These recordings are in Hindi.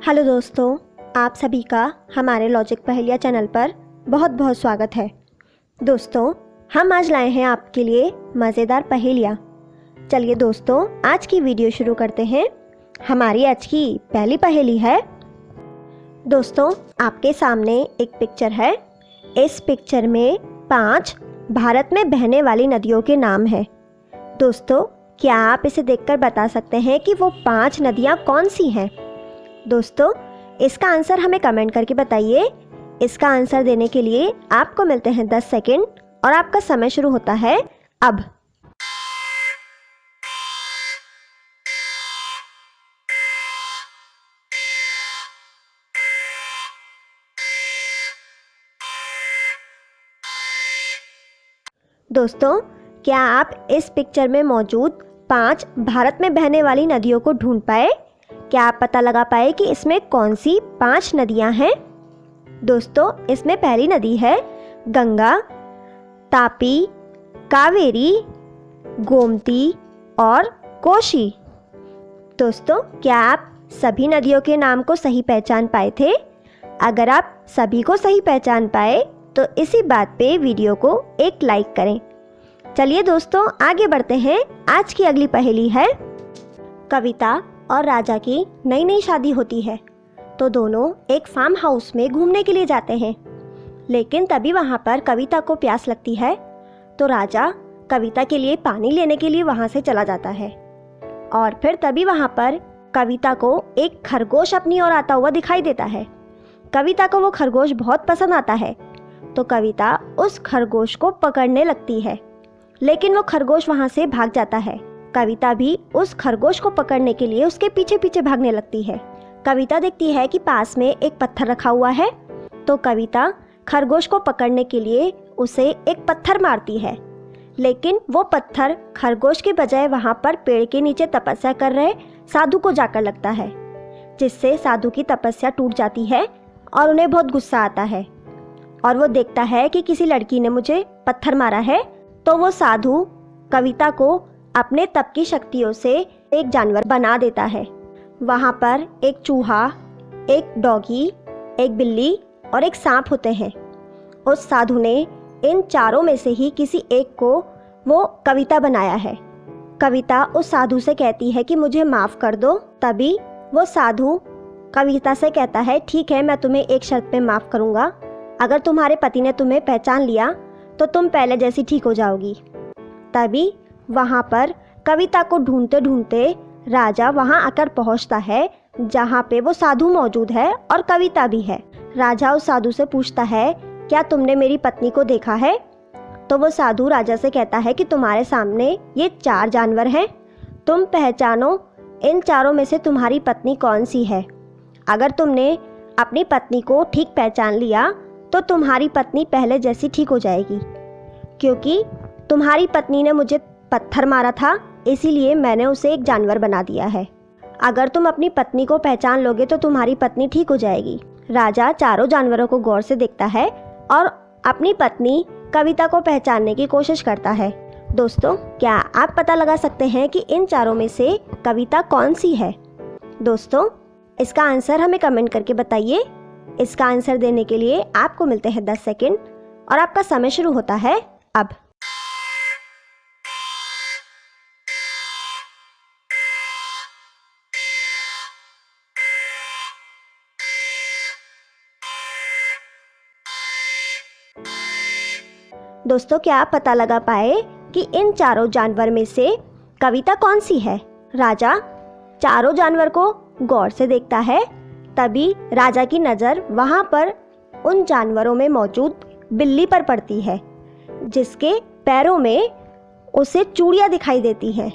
हेलो दोस्तों, आप सभी का हमारे लॉजिक पहेलियाँ चैनल पर बहुत बहुत स्वागत है। दोस्तों, हम आज लाए हैं आपके लिए मज़ेदार पहेलियाँ। चलिए दोस्तों, आज की वीडियो शुरू करते हैं। हमारी आज की पहली पहेली है। दोस्तों, आपके सामने एक पिक्चर है। इस पिक्चर में 5 भारत में बहने वाली नदियों के नाम हैं। दोस्तों, क्या आप इसे देखकर बता सकते हैं कि वो 5 नदियाँ कौन सी हैं? दोस्तों, इसका आंसर हमें कमेंट करके बताइए। इसका आंसर देने के लिए आपको मिलते हैं 10 सेकंड और आपका समय शुरू होता है अब। दोस्तों, क्या आप इस पिक्चर में मौजूद 5 भारत में बहने वाली नदियों को ढूंढ पाए? क्या आप पता लगा पाए कि इसमें कौन सी 5 नदियां हैं? दोस्तों, इसमें पहली नदी है गंगा, तापी, कावेरी, गोमती और कोशी। दोस्तों, क्या आप सभी नदियों के नाम को सही पहचान पाए थे? अगर आप सभी को सही पहचान पाए तो इसी बात पे वीडियो को एक लाइक करें। चलिए दोस्तों, आगे बढ़ते हैं। आज की अगली पहेली है। कविता और राजा की नई नई शादी होती है तो दोनों एक फार्म हाउस में घूमने के लिए जाते हैं। लेकिन तभी वहाँ पर कविता को प्यास लगती है तो राजा कविता के लिए पानी लेने के लिए वहाँ से चला जाता है। और फिर तभी वहाँ पर कविता को एक खरगोश अपनी ओर आता हुआ दिखाई देता है। कविता को वो खरगोश बहुत पसंद आता है तो कविता उस खरगोश को पकड़ने लगती है, लेकिन वो खरगोश वहाँ से भाग जाता है। कविता भी उस खरगोश को पकड़ने के लिए उसके पीछे पीछे भागने लगती है। कविता देखती है कि पास में एक पत्थर रखा हुआ है तो कविता खरगोश को पकड़ने के लिए उसे एक पत्थर मारती है, लेकिन वो पत्थर खरगोश के बजाय वहाँ पर पेड़ के नीचे तपस्या कर रहे साधु को जाकर लगता है, जिससे साधु की तपस्या टूट जाती है और उन्हें बहुत गुस्सा आता है। और वो देखता है कि किसी लड़की ने मुझे पत्थर मारा है, तो वो साधु कविता को अपने तप की शक्तियों से एक जानवर बना देता है। वहाँ पर एक चूहा, एक डॉगी, एक बिल्ली और एक सांप होते हैं। उस साधु ने इन चारों में से ही किसी एक को वो कविता बनाया है। कविता उस साधु से कहती है कि मुझे माफ़ कर दो। तभी वो साधु कविता से कहता है, ठीक है, मैं तुम्हें एक शर्त पे माफ़ करूँगा। अगर तुम्हारे पति ने तुम्हें पहचान लिया तो तुम पहले जैसी ठीक हो जाओगी। तभी वहाँ पर कविता को ढूंढते ढूंढते राजा वहाँ आकर पहुँचता है जहाँ पे वो साधु मौजूद है और कविता भी है। राजा उस साधु से पूछता है, क्या तुमने मेरी पत्नी को देखा है? तो वो साधु राजा से कहता है कि तुम्हारे सामने ये 4 जानवर हैं, तुम पहचानो इन चारों में से तुम्हारी पत्नी कौन सी है। अगर तुमने अपनी पत्नी को ठीक पहचान लिया तो तुम्हारी पत्नी पहले जैसी ठीक हो जाएगी, क्योंकि तुम्हारी पत्नी ने मुझे पत्थर मारा था, इसीलिए मैंने उसे एक जानवर बना दिया है। अगर तुम अपनी पत्नी को पहचान लोगे तो तुम्हारी पत्नी ठीक हो जाएगी। राजा चारों जानवरों को गौर से देखता है और अपनी पत्नी कविता को पहचानने की कोशिश करता है। दोस्तों, क्या आप पता लगा सकते हैं कि इन चारों में से कविता कौन सी है? दोस्तों, इसका आंसर हमें कमेंट करके बताइए। इसका आंसर देने के लिए आपको मिलते हैं 10 सेकंड और आपका समय शुरू होता है अब। दोस्तों, क्या आप पता लगा पाए कि इन चारों जानवर में से कविता कौन सी है? राजा चारों जानवर को गौर से देखता है। तभी राजा की नज़र वहाँ पर उन जानवरों में मौजूद बिल्ली पर पड़ती है, जिसके पैरों में उसे चूड़ियाँ दिखाई देती हैं,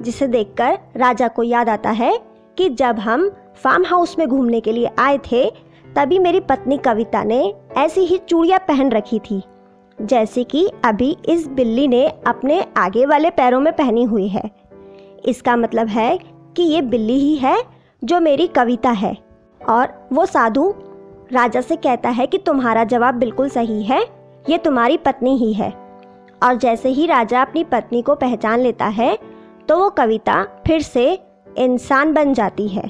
जिसे देखकर राजा को याद आता है कि जब हम फार्म हाउस में घूमने के लिए आए थे तभी मेरी पत्नी कविता ने ऐसी ही चूड़ियाँ पहन रखी थी, जैसे कि अभी इस बिल्ली ने अपने आगे वाले पैरों में पहनी हुई है। इसका मतलब है कि ये बिल्ली ही है जो मेरी कविता है। और वो साधु राजा से कहता है कि तुम्हारा जवाब बिल्कुल सही है, ये तुम्हारी पत्नी ही है। और जैसे ही राजा अपनी पत्नी को पहचान लेता है तो वो कविता फिर से इंसान बन जाती है।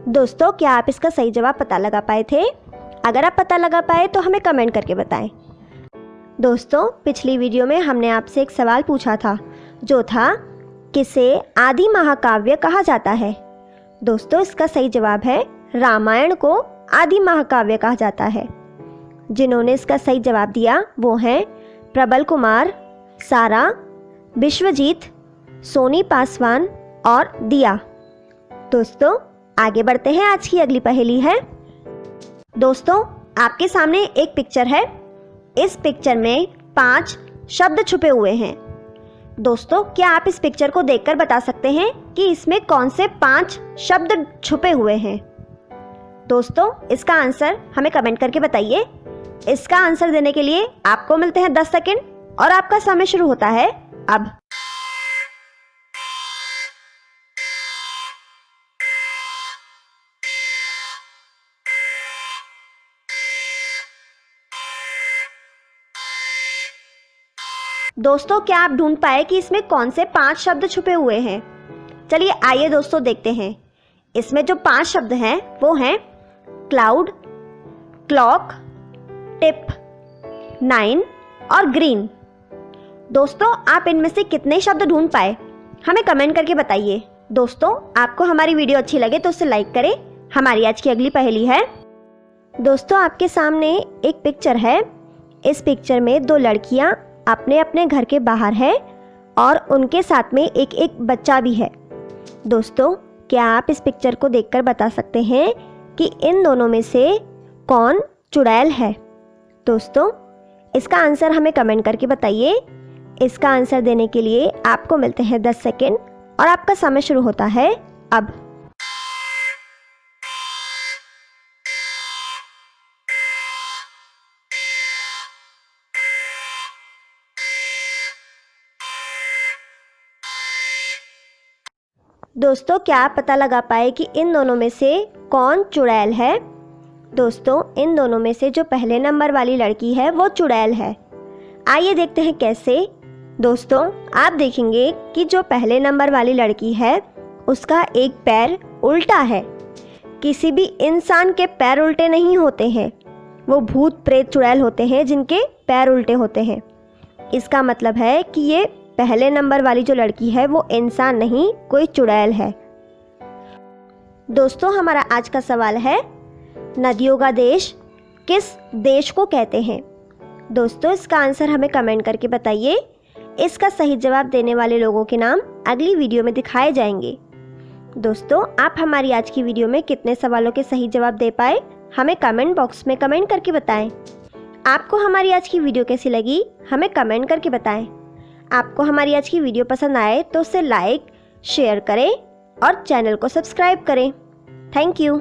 दोस्तों, क्या आप इसका सही जवाब पता लगा पाए थे? अगर आप पता लगा पाए तो हमें कमेंट करके बताएं। दोस्तों, पिछली वीडियो में हमने आपसे एक सवाल पूछा था, जो था किसे आदि महाकाव्य कहा जाता है? दोस्तों, इसका सही जवाब है रामायण को आदि महाकाव्य कहा जाता है। जिन्होंने इसका सही जवाब दिया वो हैं प्रबल कुमार, सारा, विश्वजीत, सोनी पासवान और दिया। दोस्तों, आगे बढ़ते हैं। आज की अगली पहेली है। दोस्तों, आपके सामने एक पिक्चर है। इस पिक्चर में 5 शब्द छुपे हुए हैं। दोस्तों, क्या आप इस पिक्चर को देखकर बता सकते हैं कि इसमें कौन से 5 शब्द छुपे हुए हैं? दोस्तों, इसका आंसर हमें कमेंट करके बताइए। इसका आंसर देने के लिए आपको मिलते हैं 10 सेकंड और आपका समय शुरू होता है अब। दोस्तों, क्या आप ढूंढ पाए कि इसमें कौन से 5 शब्द छुपे हुए हैं? चलिए आइए दोस्तों देखते हैं। इसमें जो 5 शब्द हैं वो हैं क्लाउड, क्लॉक, टिप, 9 और ग्रीन। दोस्तों, आप इनमें से कितने शब्द ढूंढ पाए? हमें कमेंट करके बताइए। दोस्तों, आपको हमारी वीडियो अच्छी लगे तो उसे लाइक करें। हमारी आज की अगली पहेली है। दोस्तों, आपके सामने एक पिक्चर है। इस पिक्चर में 2 लड़कियां अपने अपने घर के बाहर है और उनके साथ में एक एक बच्चा भी है। दोस्तों, क्या आप इस पिक्चर को देखकर बता सकते हैं कि इन दोनों में से कौन चुड़ैल है? दोस्तों, इसका आंसर हमें कमेंट करके बताइए। इसका आंसर देने के लिए आपको मिलते हैं 10 सेकंड और आपका समय शुरू होता है अब। दोस्तों, क्या आप पता लगा पाए कि इन दोनों में से कौन चुड़ैल है? दोस्तों, इन दोनों में से जो पहले नंबर वाली लड़की है वो चुड़ैल है। आइए देखते हैं कैसे। दोस्तों, आप देखेंगे कि जो पहले नंबर वाली लड़की है उसका एक पैर उल्टा है। किसी भी इंसान के पैर उल्टे नहीं होते हैं, वो भूत प्रेत चुड़ैल होते हैं जिनके पैर उल्टे होते हैं। इसका मतलब है कि ये पहले नंबर वाली जो लड़की है वो इंसान नहीं, कोई चुड़ैल है। दोस्तों, हमारा आज का सवाल है, नदियों का देश किस देश को कहते हैं? दोस्तों, इसका आंसर हमें कमेंट करके बताइए। इसका सही जवाब देने वाले लोगों के नाम अगली वीडियो में दिखाए जाएंगे। दोस्तों, आप हमारी आज की वीडियो में कितने सवालों के सही जवाब दे पाए हमें कमेंट बॉक्स में कमेंट करके बताएं। आपको हमारी आज की वीडियो कैसी लगी हमें कमेंट करके बताएं। आपको हमारी आज की वीडियो पसंद आए तो उसे लाइक, शेयर करें और चैनल को सब्सक्राइब करें। Thank you.